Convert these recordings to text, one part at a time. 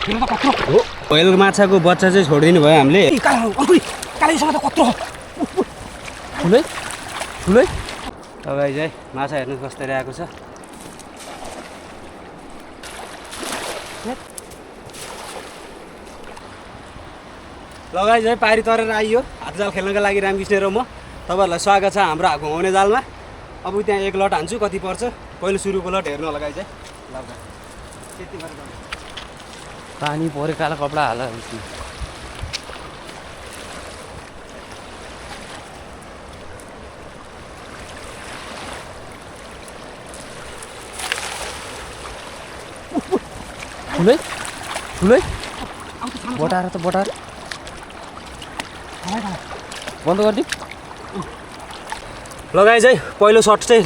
पहिलो माछाको बच्चा चाहिँ छोडिदिनु भयो हामीले। ठुलै ठुलै तपाईँ चाहिँ माछा हेर्नु कस्तरी आएको छ। लगाइ चाहिँ पारी तरेर आइयो हात जाल खेल्नको लागि रामकृष्ण र म। तपाईँहरूलाई स्वागत छ हाम्रो घुमाउने जालमा। अब त्यहाँ एक लट हान्छु, कति पर्छ पहिलो सुरुको लट हेर्नु लगाइ चाहिँ। पानी पऱ्यो, कालो कपडा हाल। ठुलै ठुलै बटाएर त बटाएर बन्द गरिदिउँ। लगाइ चाहिँ पहिलो सर्ट चाहिँ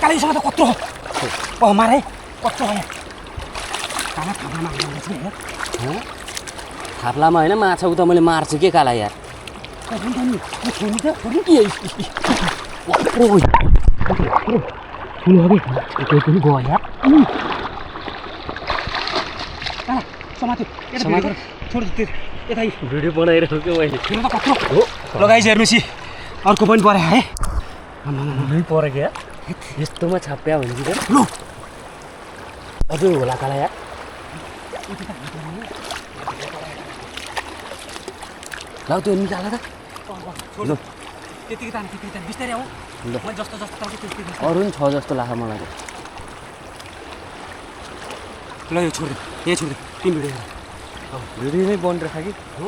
कालीसँग त कत्रो मारे कत्रो थाप्लामा होइन माछा उता मैले मार्छु के काला यार। भिडियो बनाइरहेको क्या मैले। लगाइ चाहिँ हेर्नुहोस् अर्को पनि पऱ्यो है। पऱ्यो क्या यस्तोमा छाप्या हुन्छ क्या। अझै होला काला यार। ल त्यो निकाल त। अरू पनि छ जस्तो लाग्छ मलाई। ल यो छोड्दै यहीँ छोड्दै तिन भिडियो भिडियो नै बनिरहेको कि हो।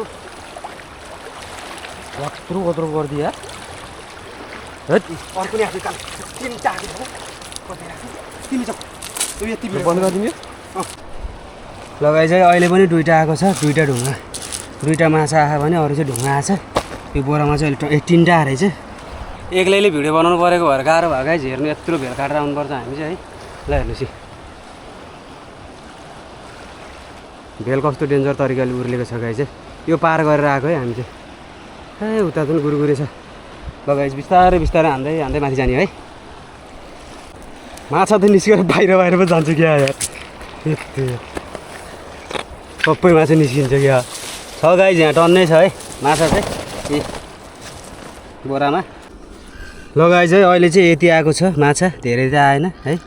कत्रो कत्रो गरिदियो यार। अर्को नि बन्द गरिदिनु। लगाइ चाहिँ अहिले पनि दुइटा आएको छ, दुइटा ढुङ्गा, दुइटा माछा आयो भने अरू चाहिँ ढुङ्गा आएको छ। यो बोरामा चाहिँ अहिले तिनवटा रहेछ। एक्लैले भिडियो बनाउनु परेको भएर गाह्रो भएको है। हेर्नु यत्रो भेल काटेर आउनुपर्छ हामी चाहिँ है। ल हेर्नुहोस् भेल कस्तो डेन्जर तरिकाले उर्लेको छ गाई चाहिँ। यो पार गरेर आएको है हामी चाहिँ। ए उता पनि गुरुगुरी छ। लगाइ बिस्तारै बिस्तारै हान्दै हान्दै माथि जाने है। माछा त निस्केर बाहिर बाहिर पो जान्छ क्या यार। सबै माछा निस्किन्छ क्या। छ गाई यहाँ टन्नै छ है माछा चाहिँ ए बोरामा। लगाइ चाहिँ अहिले चाहिँ यति आएको छ माछा, धेरै त आएन है,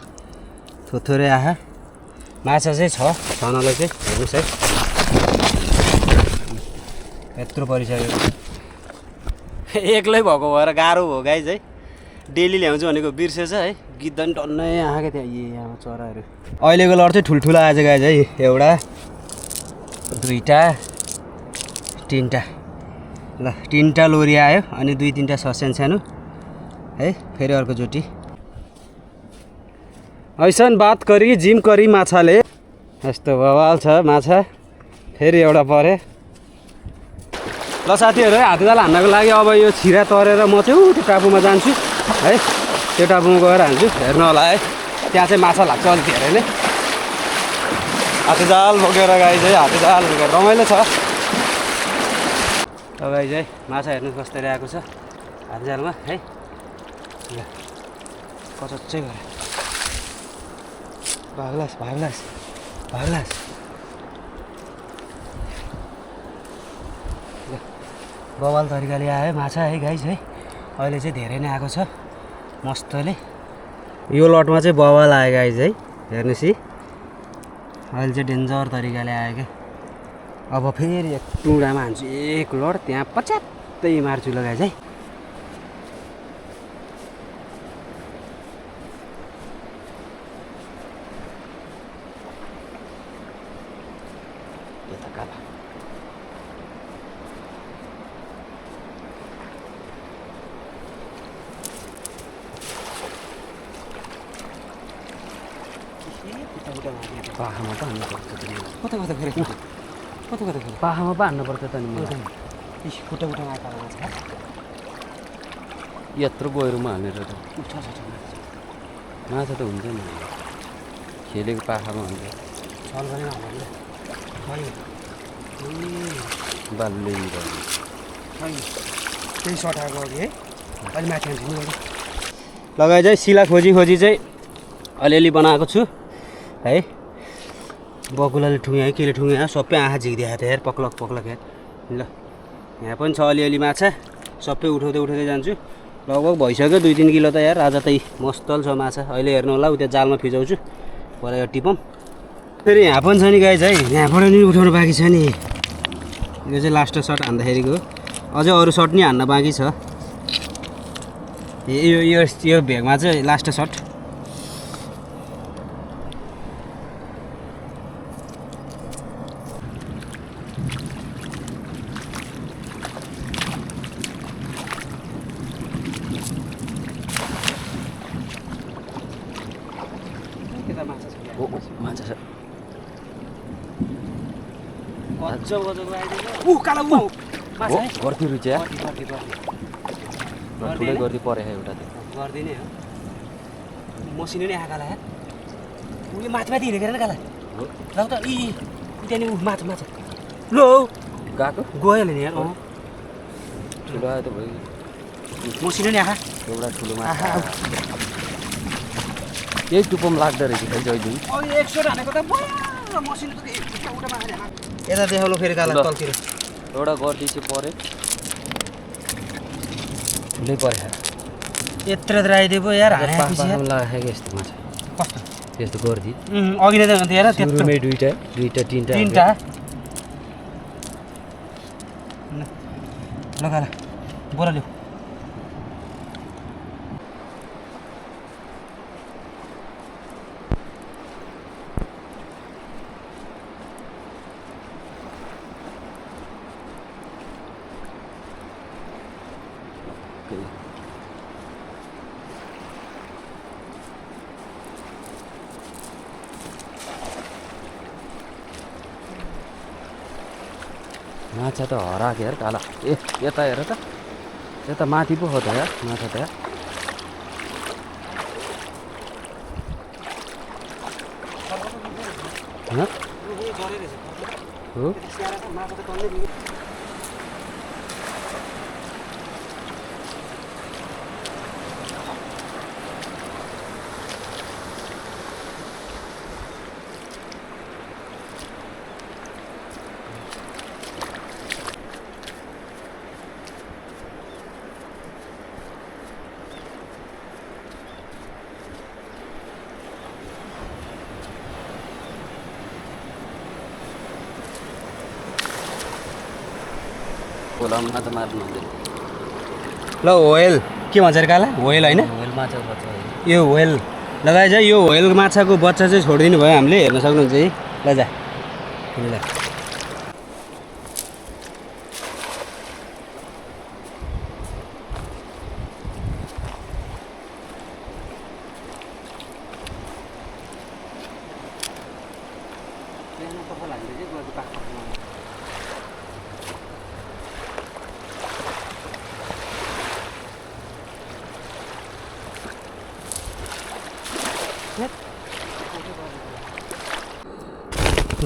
थोरै आयो। माछा चाहिँ छ छनलाई चाहिँ हेर्नुहोस् है। यत्रो परिसक्यो। एक्लै भएको भएर गाह्रो भयो गाई चाहिँ। डेली ल्याउँछु भनेको बिर्सेछ है। गिद्ध पनि टन्नै आएको त्यहाँ यहाँ चराहरू। अहिलेको लड चाहिँ ठुल्ठुलो आएछ गाई चाहिँ। एउटा दुईवटा तिनवटा। ल तिनवटा लोरी आयो अनि दुई तिनवटा सस्यान सानो है। फेरि अर्को चोटि ऐसन बात करी जिम करी माछाले। यस्तो बवाल छ माछा। फेरि एउटा पऱ्यो। ल साथीहरू है हातजाल हान्नको लागि अब यो छिरा तरेर म चाहिँ त्यो टापुमा जान्छु है। त्यो टापुमा गएर हान्छु। हेर्नु होला है त्यहाँ चाहिँ माछा लाग्छ अलिक धेरै नै। हातजाल बोकेर गाई चाहिँ हातजाल बोकेर रमाइलो छ। गाई चाहिँ माछा हेर्नु कस्तरी आएको छ हातजालमा है। ल कचच्चै गऱ्यो। भाग्लास भाग्लास भाग्लास। बवाल तरिकाले आयो माछा है गाइस है। अहिले चाहिँ धेरै नै आएको छ मस्तले। यो लटमा चाहिँ बवाल आयो गाइस है। हेर्नुहोस् है अहिले चाहिँ डेन्जर तरिकाले आयो क्या। अब फेरि एक टुँडामा हान्छु एक लट, त्यहाँ पच्यात्तै मार्छु लगाइ चाहिँ। पाखामा पो हान्नुपर्छ त। कता कता फेरि कता कता फेरि पाखामा पो हान्नुपर्छ त नि। खुट्टा खुट्टामा आएको छ। यत्रो गहिरोमा हालेर त माछा त हुन्छ नि। खेलेको पाखामा हुन्छ। सल पनि बाल्दै त्यही सटाएको अघि है। अलि माथि हान्छु नि। लगाइ चाहिँ सिला खोजी खोजी चाहिँ अलिअलि बनाएको छु है। बकुलाले ठुङ्ग्या केले ठुङ्ग्या सबै आँखा झिक्दिएको थियो यार पक्लक पक्लक यार ल यहाँ पनि छ अलिअलि माछा सबै उठाउँदै जान्छु लगभग भइसक्यो 2-3 किलो त यार आज त मस्तल छ माछा अहिले हेर्नु होला उता जालमा फिजाउँछु पर यो टिपम फेरि यहाँ पनि छ नि गाइज है यहाँबाट नि उठाउनु बाँकी छ नि यो चाहिँ लास्ट सट हान्दाखेरिको अझै अरू सट नि हान्न बाँकी छ यो भेगमा चाहिँ लास्ट सट माछा छ गर्थ्यो रुच्या ठुलै गर्थ्यो परे एउटा गर्दिने हो मसिनो नै आँखा यार उयो माथि हिँडेको हेर काला ल त त्यहाँनिर माछा माछा लो गएको गयो नि यार ठुलो आयो त भयो मसिनो नि आँखा एउटा ठुलो माछा यही टुप्पोम लाग्दो रहेछ खै जहिले एक सोट हानेको त मसिनो त यता देखाउनु फेरि काला तलतिर एउटा गर्दी चाहिँ पऱ्यो ठुलै पऱ्यो यत्रो त आइदियो पो यार लगाएको यस्तो माछा कस्तो यस्तो गर्दी अघि नै त हेर सुरुमै दुईटा तिनटा ल काला बोला ल्याऊ माछा त हराएको यार काला ए यता हेर त यता माथि पो हो त यार माछा त यार हो खोलामा त मार्नु हुँदैन ल होयल के भन्छ अरे काला होयल होइन होयल माछा बच्चा यो होयल लगाएछ यो होयल माछाको बच्चा चाहिँ छोडिदिनु भयो हामीले हेर्न सक्नुहुन्छ है ल जा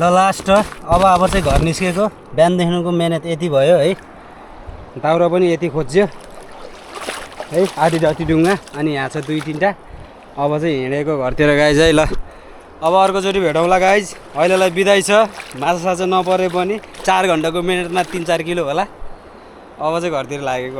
ल लास्ट अब चाहिँ घर निस्केको बिहानदेखिको मेहनत यति भयो है दाउरा पनि यति खोज्यो है आधी जति डुङ्गा अनि यहाँ छ 2-3टा अब चाहिँ हिँडेको घरतिर गाइज है ल अब अर्कोचोटि भेटौँला गाइज अहिलेलाई बिदाई छ माछा साछा नपरे पनि 4 घन्टाको मेहनतमा 3-4 किलो होला अब चाहिँ घरतिर लागेको